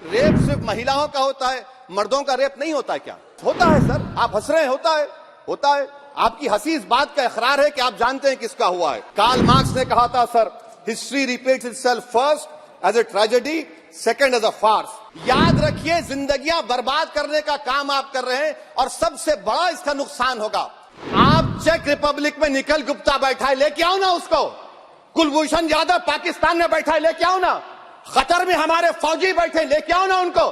Rape सिर्फ महिलाओं का होता है, मर्दों का रेप नहीं होता क्या? होता है सर, आप हंस रहे हैं, होता है। आपकी हंसी इस बात का इकरार है कि आप जानते हैं किसका हुआ है। कार्ल मार्क्स ने कहा था sir, history repeats itself first as a tragedy, second as a farce. याद रखिए, जिंदगियां बर्बाद करने का काम आप कर रहे हैं और सबसे बड़ा इसका नुकसान होगा। आप चेक रिपब्लिक में निखिल गुप्ता बैठा है, लेके आओ ना उसको। कुलभूषण यादव पाकिस्तान में बैठा है, लेके आओ ना। कतर में हमारे फौजी बैठे, लेके आओ ना उनको।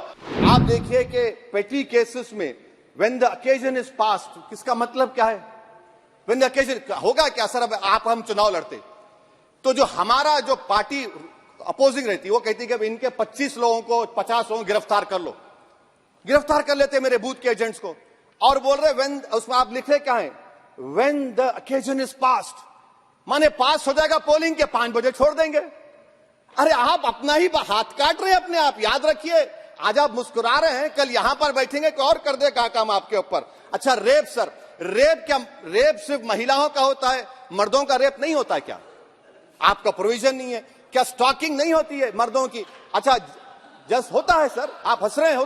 आप देखिए कि पेटी केसेस में when the occasion is past, किसका मतलब क्या है? व्हेन द ओकेजन होगा क्या सर? अब आप हम चुनाव लड़ते तो जो हमारा जो पार्टी अपोजिंग रहती है वो कहती है कि इनके 25 लोगों को 50 लोगों को गिरफ्तार कर लो। गिरफ्तार कर लेते मेरे बूथ के एजेंट्स को और बोल रहे व्हेन, उसमें आप लिख रहे क्या है? When the occasion is past, माने पास हो जाएगा पोलिंग के 5 बजे छोड़ देंगे। अरे आप अपना ही हाथ काट रहे हैं अपने आप। याद रखिए, आज आप मुस्कुरा रहे हैं, कल यहां पर बैठेंगे कोई और कर देगा काम आपके ऊपर। अच्छा रेप सर, रेप क्या? रेप सिर्फ महिलाओं का होता है, मर्दों का रेप नहीं होता क्या? आपका प्रोविजन नहीं है क्या? स्टॉकिंग नहीं होती है मर्दों की? अच्छा जस्ट होता है सर, आप हंस रहे हैं,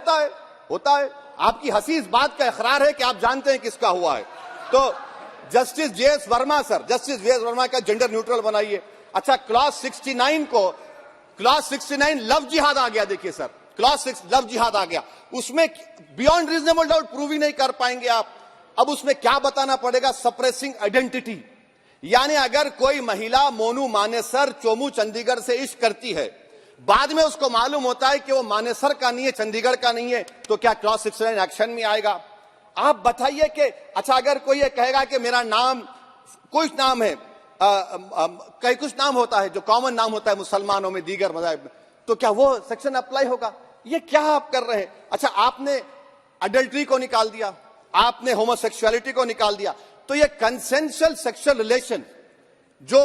होता है। आपकी हंसी इस बात का इकरार है कि आप जानते हैं किसका हुआ है। तो justice JS Verma sir, justice JS Verma का जेंडर न्यूट्रल बनाइए। अच्छा क्लॉज 69 को, क्लॉज 69 लव जिहाद आ गया। देखिए सर, क्लॉज 6 लव जिहाद आ गया, उसमें बियॉन्ड रीजनेबल डाउट प्रूव ही नहीं कर पाएंगे आप। अब उसमें क्या बताना पड़ेगा? Suppressing identity. यानी अगर कोई महिला मोनू मानेसर चोमू चंडीगढ़ से इश्क करती है, बाद में उसको मालूम होता है कि वो मानेसर का नहीं है, चंडीगढ़ का नहीं है, तो क्या क्लॉज 69 एक्शन में आएगा? आप बताइए कि अच्छा अगर कोई ये कहेगा कि मेरा नाम कुछ नाम है, कई कुछ नाम होता है जो कॉमन नाम होता है मुसलमानों में, दीगर मज़ाहिब में, तो क्या वो सेक्शन अप्लाई होगा? ये क्या आप कर रहे हैं? अच्छा आपने अडल्ट्री को निकाल दिया, आपने होमोसेक्सुअलिटी को निकाल दिया, तो ये कंसेंशुअल सेक्सुअल रिलेशन जो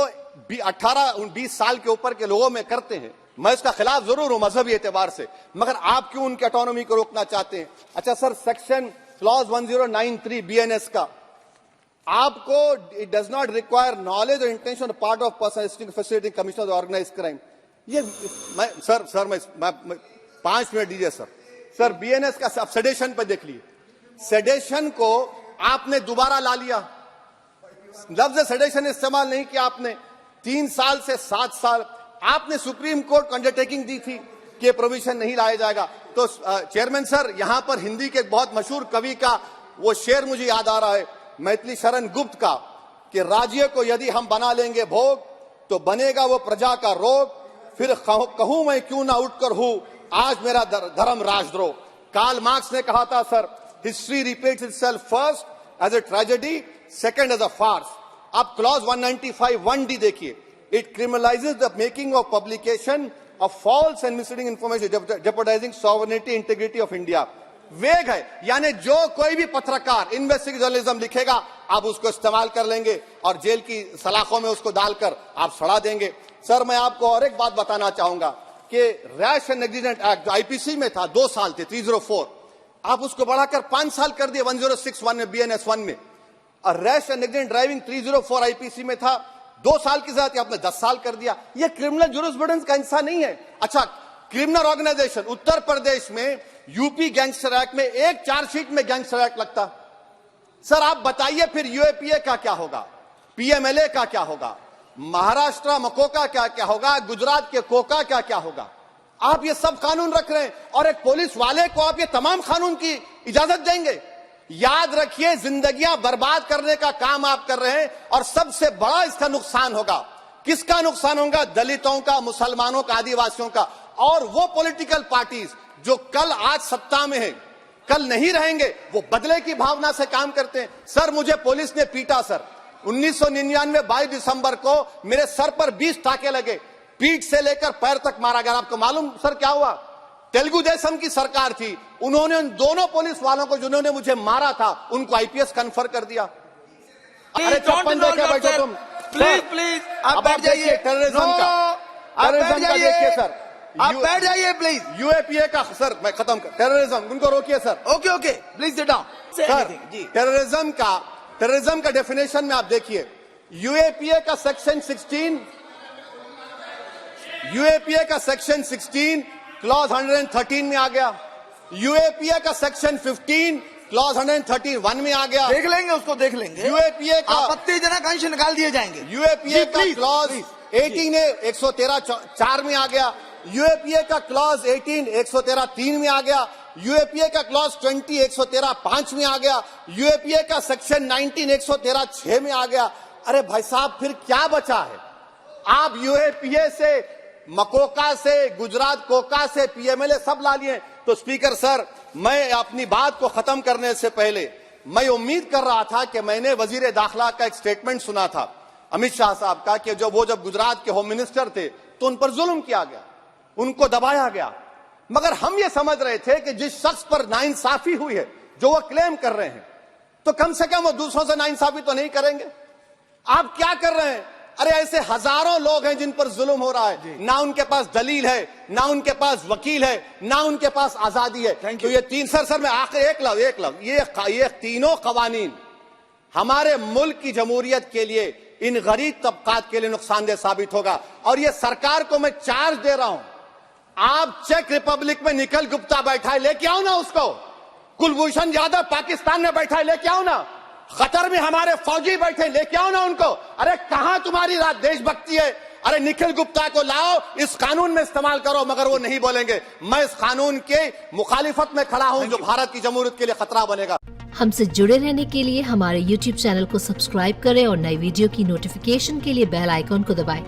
18-20 साल के ऊपर के लोगों में करते हैं, मैं इसका खिलाफ जरूर हूं मजहबी एतबार से, मगर आप क्यों उनकी ऑटोनॉमी को रोकना चाहते हैं? अच्छा सर, सेक्शन क्लॉज 1093 बीएनएस का, आपको it does not require knowledge और intention on part of person facilitating commissioner organise crime. ये मैं 5 मिनट दीजिए सर। बीएनएस का आप सेडेशन पर देख लीजिए, सेडेशन को आपने दोबारा ला लिया। लफ्ज सेडेशन इस्तेमाल नहीं किया आपने। 3 साल से 7 साल आपने सुप्रीम कोर्ट को अंडरटेकिंग दी थी कि प्रोविजन नहीं लाया जाएगा। तो चेयरमैन सर, यहां पर हिंदी के बहुत मशहूर कवि का वो शेर मुझे याद आ रहा है, मैथिली शरण गुप्त का, कि राज्य को यदि हम बना लेंगे भोग तो बनेगा वो प्रजा का रोग, फिर कहूं मैं क्यों ना उठकर हूं आज मेरा धर्म राजद्रोह। कार्ल मार्क्स ने कहा था sir, history repeats itself first as a tragedy, second as a farce. आप क्लॉज 195 1D देखिए, it criminalises the making of publication of false and misleading information jeopardising sovereignty integrity of India. Vague है, यानी जो कोई भी पत्रकार investigative journalism लिखेगा आप उसको इस्तेमाल कर लेंगे और जेल की सलाखों में उसको डालकर आप सड़ा देंगे। सर मैं आपको और एक बात बताना चाहूंगा कि रैश एंड नेग्लिजेंट एक्ट जो आईपीसी में था 2 साल थे, 304, आप उसको बढ़ाकर 5 साल कर दिए 1061 में, बीएनएस 1 में। और rash and negligent driving 304 IPC में था 2 साल की सजा थी, आपने 10 साल कर दिया। यह क्रिमिनल जुरिस्प्रूडेंस का हिस्सा नहीं है। अच्छा क्रिमिनल ऑर्गेनाइजेशन, उत्तर प्रदेश में यूपी गैंगस्टर एक्ट में एक चार्जशीट में गैंगस्टर एक्ट लगता। सर आप बताइए फिर यूएपीए का क्या होगा, पीएमएलए का क्या होगा, महाराष्ट्र मकोका क्या होगा, गुजरात के कोका क्या होगा? आप ये सब कानून रख रहे हैं और एक पुलिस वाले को आप ये तमाम कानून की इजाजत देंगे? याद रखिए, जिंदगियां बर्बाद करने का काम आप कर रहे हैं और सबसे बड़ा इसका नुकसान होगा। किसका नुकसान होगा? दलितों का, मुसलमानों का, आदिवासियों का। और वो पॉलिटिकल पार्टीज जो कल आज सत्ता में है, कल नहीं रहेंगे, वो बदले की भावना से काम करते हैं। सर मुझे पुलिस ने पीटा सर, 1999 22 दिसंबर को मेरे सर पर 20 टाके लगे, पीठ से लेकर पैर तक मारा गया। आपको मालूम सर क्या हुआ? तेलुगु देशम की सरकार थी, उन्होंने उन दोनों पुलिस वालों को जिन्होंने मुझे मारा था उनको आईपीएस कन्फर कर दिया। अरे चप्पन देके बैठो तुम, प्लीज आप बैठ जाइए। टेररिज्म का देखिए सर, आप बैठ जाइए प्लीज। यूएपीए का सर मैं खत्म कर, टेररिज्म उनको रोकिए sir. Okay please sit down sir. Terrorism का डेफिनेशन में आप देखिए, यूएपीए का सेक्शन 16 क्लॉज 113 में आ गया, यूएपीए का सेक्शन 15 क्लॉज 131 में आ गया, देख लेंगे उसको, देख लेंगे। यूएपीए का आपत्तिजनक अंश निकाल दिए जाएंगे। यूएपीए का प्लीज, क्लॉज प्लीज। 18 113(4) में आ गया, यूएपीए का क्लॉज 18 113(3) में आ गया, यूएपीए का क्लॉज 20 113(5) में आ गया, यूएपीए का सेक्शन 19 113(6) में आ गया। अरे भाई साहब, फिर क्या बचा है? आप यूएपीए से, मकोका से, गुजरात कोका से पीएमएलए सब ला लिए। तो स्पीकर सर, मैं अपनी बात को खत्म करने से पहले मैं उम्मीद कर रहा था कि मैंने वजीर दाखिला का एक स्टेटमेंट सुना था अमित शाह साहब का कि जब गुजरात के होम मिनिस्टर थे तो उन पर जुल्म किया गया, उनको दबाया गया। मगर हम ये समझ रहे थे कि जिस शख्स पर नाइंसाफी हुई है, जो वो क्लेम कर रहे हैं, तो कम से कम वो दूसरों से नाइंसाफी तो नहीं करेंगे। आप क्या कर रहे हैं? अरे ऐसे हजारों लोग हैं जिन पर जुल्म हो रहा है, ना उनके पास दलील है, ना उनके पास वकील है, ना उनके पास आजादी है। तो ये तीन सर मैं आखिर एक लव ये तीनों कवानीन हमारे मुल्क की जमहूरियत के लिए, इन गरीब तबकात के लिए नुकसानदेह साबित होगा। और ये सरकार को मैं चार्ज दे रहा हूं, आप चेक रिपब्लिक में निखिल गुप्ता बैठा है, लेके आओ ना उसको। कुलभूषण यादव पाकिस्तान में बैठा है, लेके आओ ना। कतर में हमारे फौजी बैठे, लेके आओ ना उनको। अरे कहां तुम्हारी देशभक्ति है? अरे निखिल गुप्ता को लाओ, इस कानून में इस्तेमाल करो। मगर वो नहीं बोलेंगे। मैं इस कानून के मुखालिफत में खड़ा हूं जो भारत की जमहूरियत के लिए खतरा बनेगा। हमसे जुड़े रहने के लिए हमारे YouTube चैनल को सब्सक्राइब करें और नई वीडियो की नोटिफिकेशन के लिए बेल आइकॉन को दबाएं।